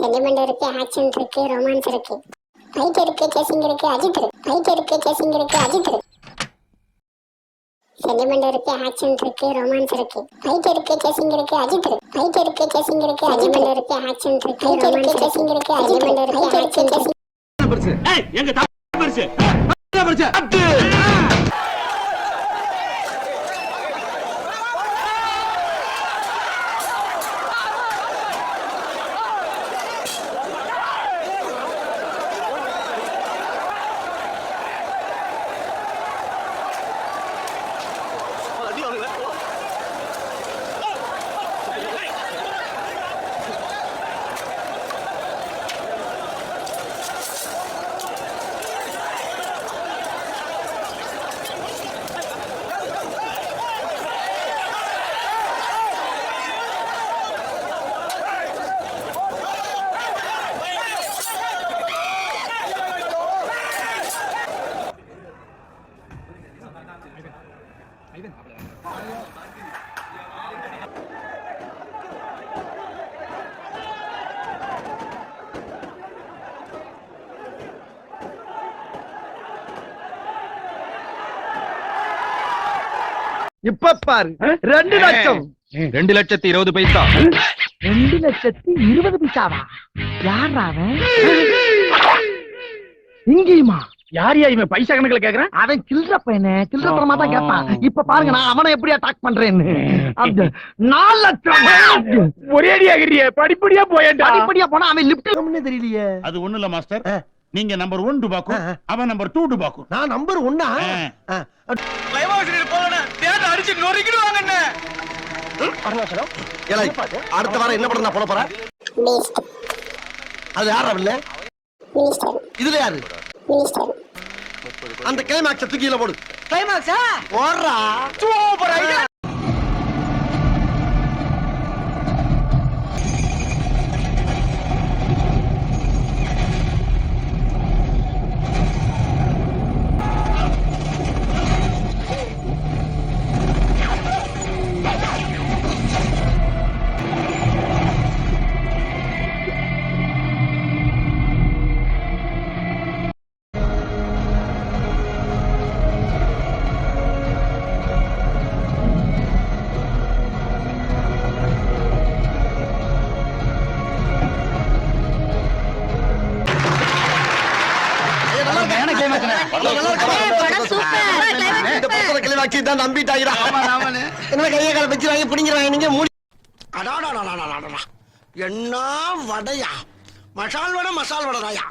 Sentiment இருக்கு, action இருக்கு, romance இருக்கு, ஃபைட் இருக்கு, சேசிங் இருக்கு, அஜித் இருக்கு. ஃபைட் இருக்கு, சேசிங் இருக்கு, அஜித் இருக்கு. சென்டிமெண்ட் இருக்கு, ஆக்ஷன் இருக்கு, ரொமான்ஸ் இருக்கு, ஃபைட் இருக்கு, சேசிங் இருக்கு, அஜித் இருக்கு. ஃபைட் இருக்கு, சேசிங் இருக்கு, அஜித் இருக்கு, ஆக்ஷன் இருக்கு, ரொமான்ஸ் இருக்கு, சேசிங் இருக்கு, அஜித் இருக்கு. ஃபைட் இருக்கு, சேசிங் பெருசு. ஏய் எங்க தப்பு பெருசு. பெருசு. இப்ப பாரு 2 லட்சம் 2,20,20 பைசா 2,20,20 பைசாவா? யாரா அவன்? இங்கேயுமா? யாரியா இவன் பைசா கணக்குல கேக்குறான்? அவன் சில்லற பையனே, சில்லறத்தனமா தான் கேட்பான். இப்ப பாருங்க நான் அவனை எப்படி அட்டாக் பண்றேன்னு. 4 லட்சம் ஒரேடியா கிரியே படிப்படியா போயேன்டா. படிப்படியா போனா அவன் லிப்ட் தெரியலையே. அது ஒண்ணு இல்ல மாஸ்டர், நீங்க நம்பர் 1 டுபாக்கு, அவன் நம்பர் 2 டுபாக்கு. நான் நம்பர் 1 அடிச்சு நொறுக்கிடுவாங்க. அடுத்த வாரம் என்ன படம் நான் போட போறேன்? பீஸ்ட் அது யாரா இல்ல? மினிஸ்டர் இதுல யாரு? மினிஸ்டர் அந்த கிளைமாக்ஸ் தூக்கில போடு. கிளைமாக்ஸா? ஓடுறா. Super idea. என்ன வடையா? மசால் வடை, மசால் வடையா?